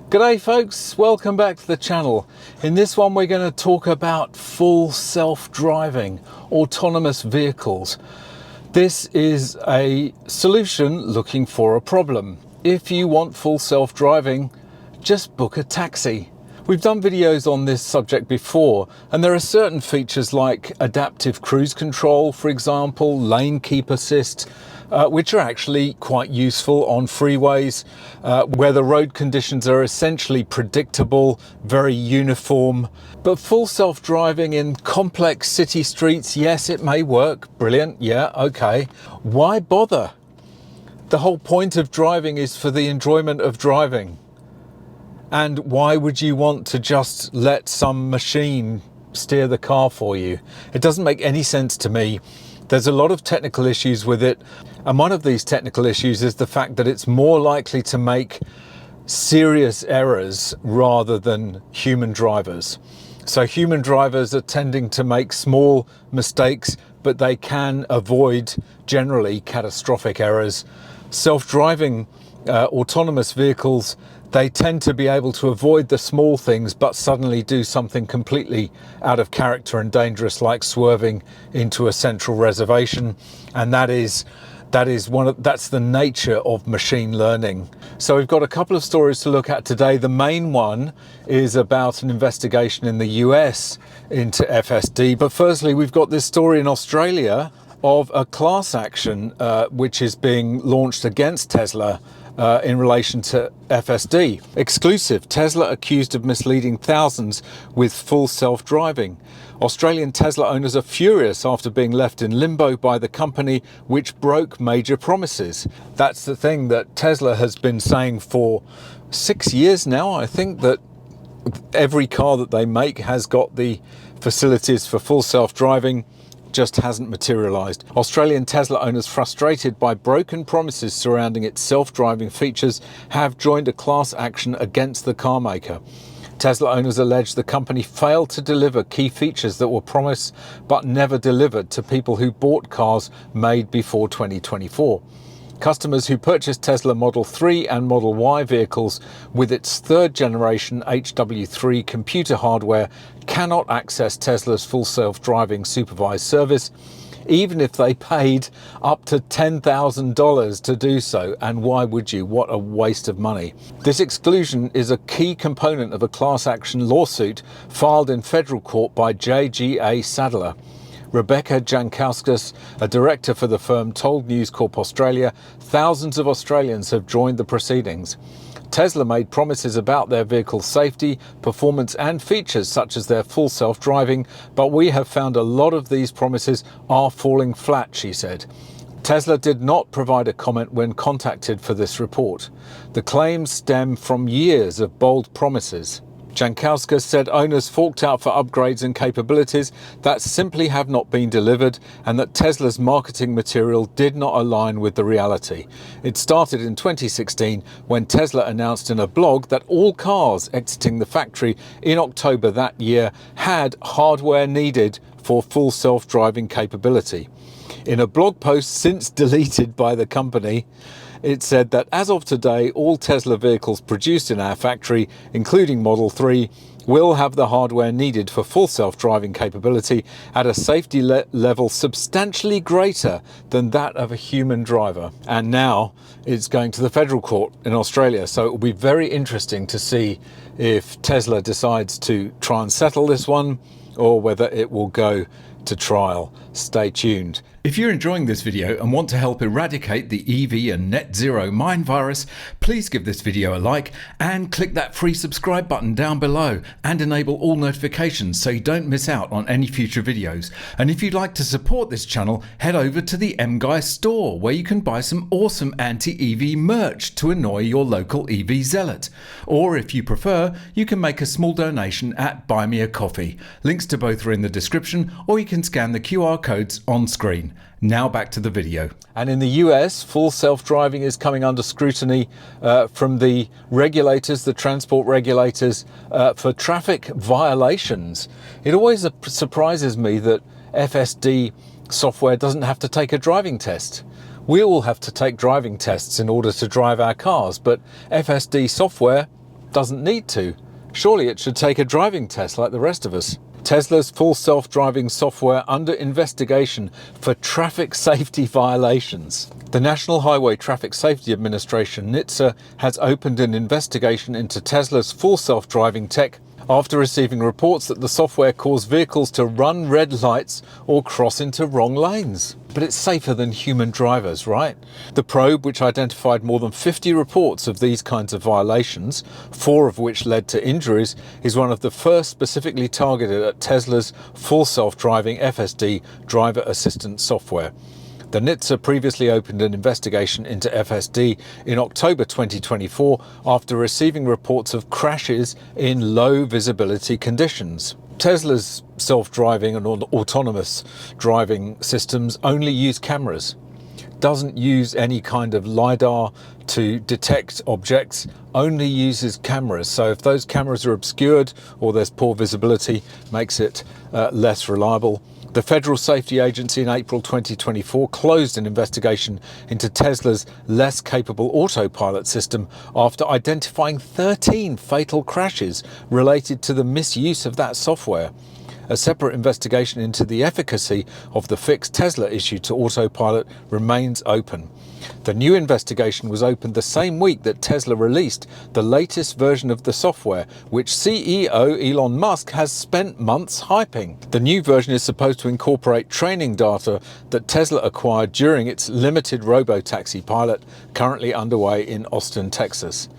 G'day folks, welcome back to the channel. In this one we're going to talk about full self-driving, autonomous vehicles. This is a solution looking for a problem. If you want full self-driving, just book a taxi. We've done videos on this subject before, and there are certain features like adaptive cruise control, for example, lane keep assist, which are actually quite useful on freeways where the road conditions are essentially predictable, very uniform. But full self-driving in complex city streets, yes, it may work. Brilliant. Yeah, okay. Why bother? The whole point of driving is for the enjoyment of driving. And why would you want to just let some machine steer the car for you? It doesn't make any sense to me. There's a lot of technical issues with it, and one of these technical issues is the fact that it's more likely to make serious errors rather than human drivers. So human drivers are tending to make small mistakes, but they can avoid generally catastrophic errors. Self-driving autonomous vehicles, they tend to be able to avoid the small things but suddenly do something completely out of character and dangerous, like swerving into a central reservation, and that's the nature of machine learning. So we've got a couple of stories to look at today. The main one is about an investigation in the US into FSD, but firstly we've got this story in Australia of a class action which is being launched against Tesla in relation to FSD. Exclusive: Tesla accused of misleading thousands with full self-driving. Australian Tesla owners are furious after being left in limbo by the company which broke major promises. That's the thing that Tesla has been saying for 6 years now, I think, that every car that they make has got the facilities for full self-driving, just hasn't materialized. Australian Tesla owners, frustrated by broken promises surrounding its self-driving features, have joined a class action against the car maker. Tesla owners allege the company failed to deliver key features that were promised but never delivered to people who bought cars made before 2024. Customers who purchased Tesla Model 3 and Model Y vehicles with its third generation HW3 computer hardware cannot access Tesla's full self-driving supervised service, even if they paid up to $10,000 to do so. And why would you? What a waste of money. This exclusion is a key component of a class action lawsuit filed in federal court by JGA Sadler. Rebecca Jankauskas, a director for the firm, told News Corp Australia thousands of Australians have joined the proceedings. Tesla made promises about their vehicle's safety, performance and features such as their full self-driving, but we have found a lot of these promises are falling flat, she said. Tesla did not provide a comment when contacted for this report. The claims stem from years of bold promises. Jankauskas said owners forked out for upgrades and capabilities that simply have not been delivered, and that Tesla's marketing material did not align with the reality. It started in 2016 when Tesla announced in a blog that all cars exiting the factory in October that year had hardware needed for full self-driving capability. In a blog post since deleted by the company, it said that as of today, all Tesla vehicles produced in our factory, including Model 3, will have the hardware needed for full self-driving capability at a safety level substantially greater than that of a human driver. And now it's going to the federal court in Australia. So it will be very interesting to see if Tesla decides to try and settle this one or whether it will go to trial. Stay tuned. If you're enjoying this video and want to help eradicate the EV and net zero mind virus, please give this video a like and click that free subscribe button down below and enable all notifications so you don't miss out on any future videos. And if you'd like to support this channel, head over to the MGUY store where you can buy some awesome anti-EV merch to annoy your local EV zealot. Or if you prefer, you can make a small donation at Buy Me a Coffee. Links to both are in the description, or you can scan the QR codes on screen. Now back to the video. And in the US, full self-driving is coming under scrutiny from the regulators, the transport regulators, for traffic violations. It always surprises me that FSD software doesn't have to take a driving test. We all have to take driving tests in order to drive our cars, but FSD software Doesn't need to. Surely it should take a driving test like the rest of us. Tesla's full self-driving software under investigation for traffic safety violations. The National Highway Traffic Safety Administration, NHTSA, has opened an investigation into Tesla's full self-driving tech after receiving reports that the software caused vehicles to run red lights or cross into wrong lanes. But it's safer than human drivers, right? The probe, which identified more than 50 reports of these kinds of violations, 4 of which led to injuries, is one of the first specifically targeted at Tesla's full self-driving FSD driver assistance software. The NHTSA previously opened an investigation into FSD in October 2024 after receiving reports of crashes in low visibility conditions. Tesla's self-driving and autonomous driving systems only use cameras. Doesn't use any kind of LiDAR to detect objects, only uses cameras. So if those cameras are obscured or there's poor visibility, makes it less reliable. The Federal Safety Agency in April 2024 closed an investigation into Tesla's less capable autopilot system after identifying 13 fatal crashes related to the misuse of that software. A separate investigation into the efficacy of the fix Tesla issued to autopilot remains open. The new investigation was opened the same week that Tesla released the latest version of the software, which CEO Elon Musk has spent months hyping. The new version is supposed to incorporate training data that Tesla acquired during its limited robotaxi pilot currently underway in Austin, Texas.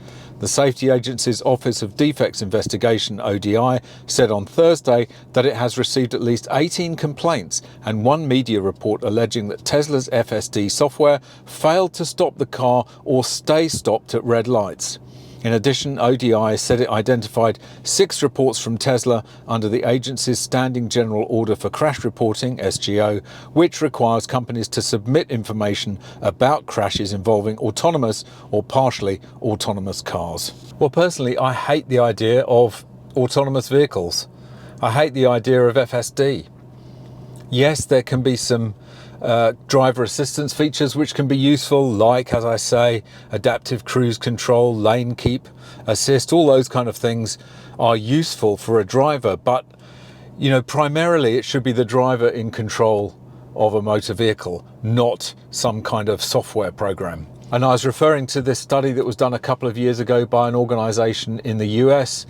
The Safety Agency's Office of Defects Investigation, ODI, said on Thursday that it has received at least 18 complaints and 1 media report alleging that Tesla's FSD software failed to stop the car or stay stopped at red lights. In addition, ODI said it identified 6 reports from Tesla under the agency's Standing General Order for Crash Reporting, SGO, which requires companies to submit information about crashes involving autonomous or partially autonomous cars. Well, personally, I hate the idea of autonomous vehicles. I hate the idea of FSD. Yes, there can be some driver assistance features which can be useful, like, as I say, adaptive cruise control, lane keep assist, all those kind of things are useful for a driver, but primarily it should be the driver in control of a motor vehicle, not some kind of software program. And I was referring to this study that was done a couple of years ago by an organization in the US,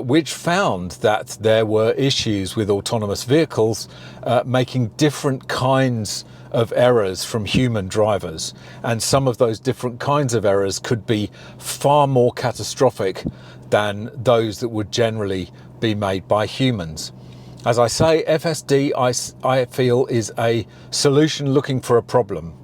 which found that there were issues with autonomous vehicles making different kinds of errors from human drivers. And some of those different kinds of errors could be far more catastrophic than those that would generally be made by humans. As I say, FSD, I feel, is a solution looking for a problem.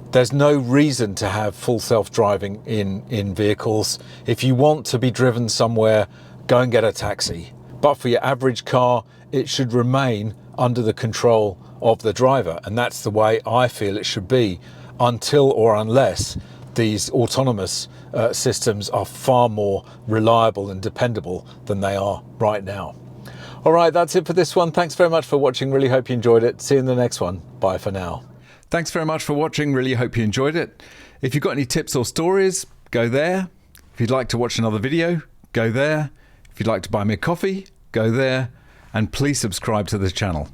There's no reason to have full self-driving in vehicles. If you want to be driven somewhere, go and get a taxi. But for your average car, it should remain under the control of the driver. And that's the way I feel it should be until or unless these autonomous systems are far more reliable and dependable than they are right now. All right, that's it for this one. Thanks very much for watching. Really hope you enjoyed it. See you in the next one. Bye for now. Thanks very much for watching. Really hope you enjoyed it. If you've got any tips or stories, go there. If you'd like to watch another video, go there. If you'd like to buy me a coffee, go there. And please subscribe to the channel.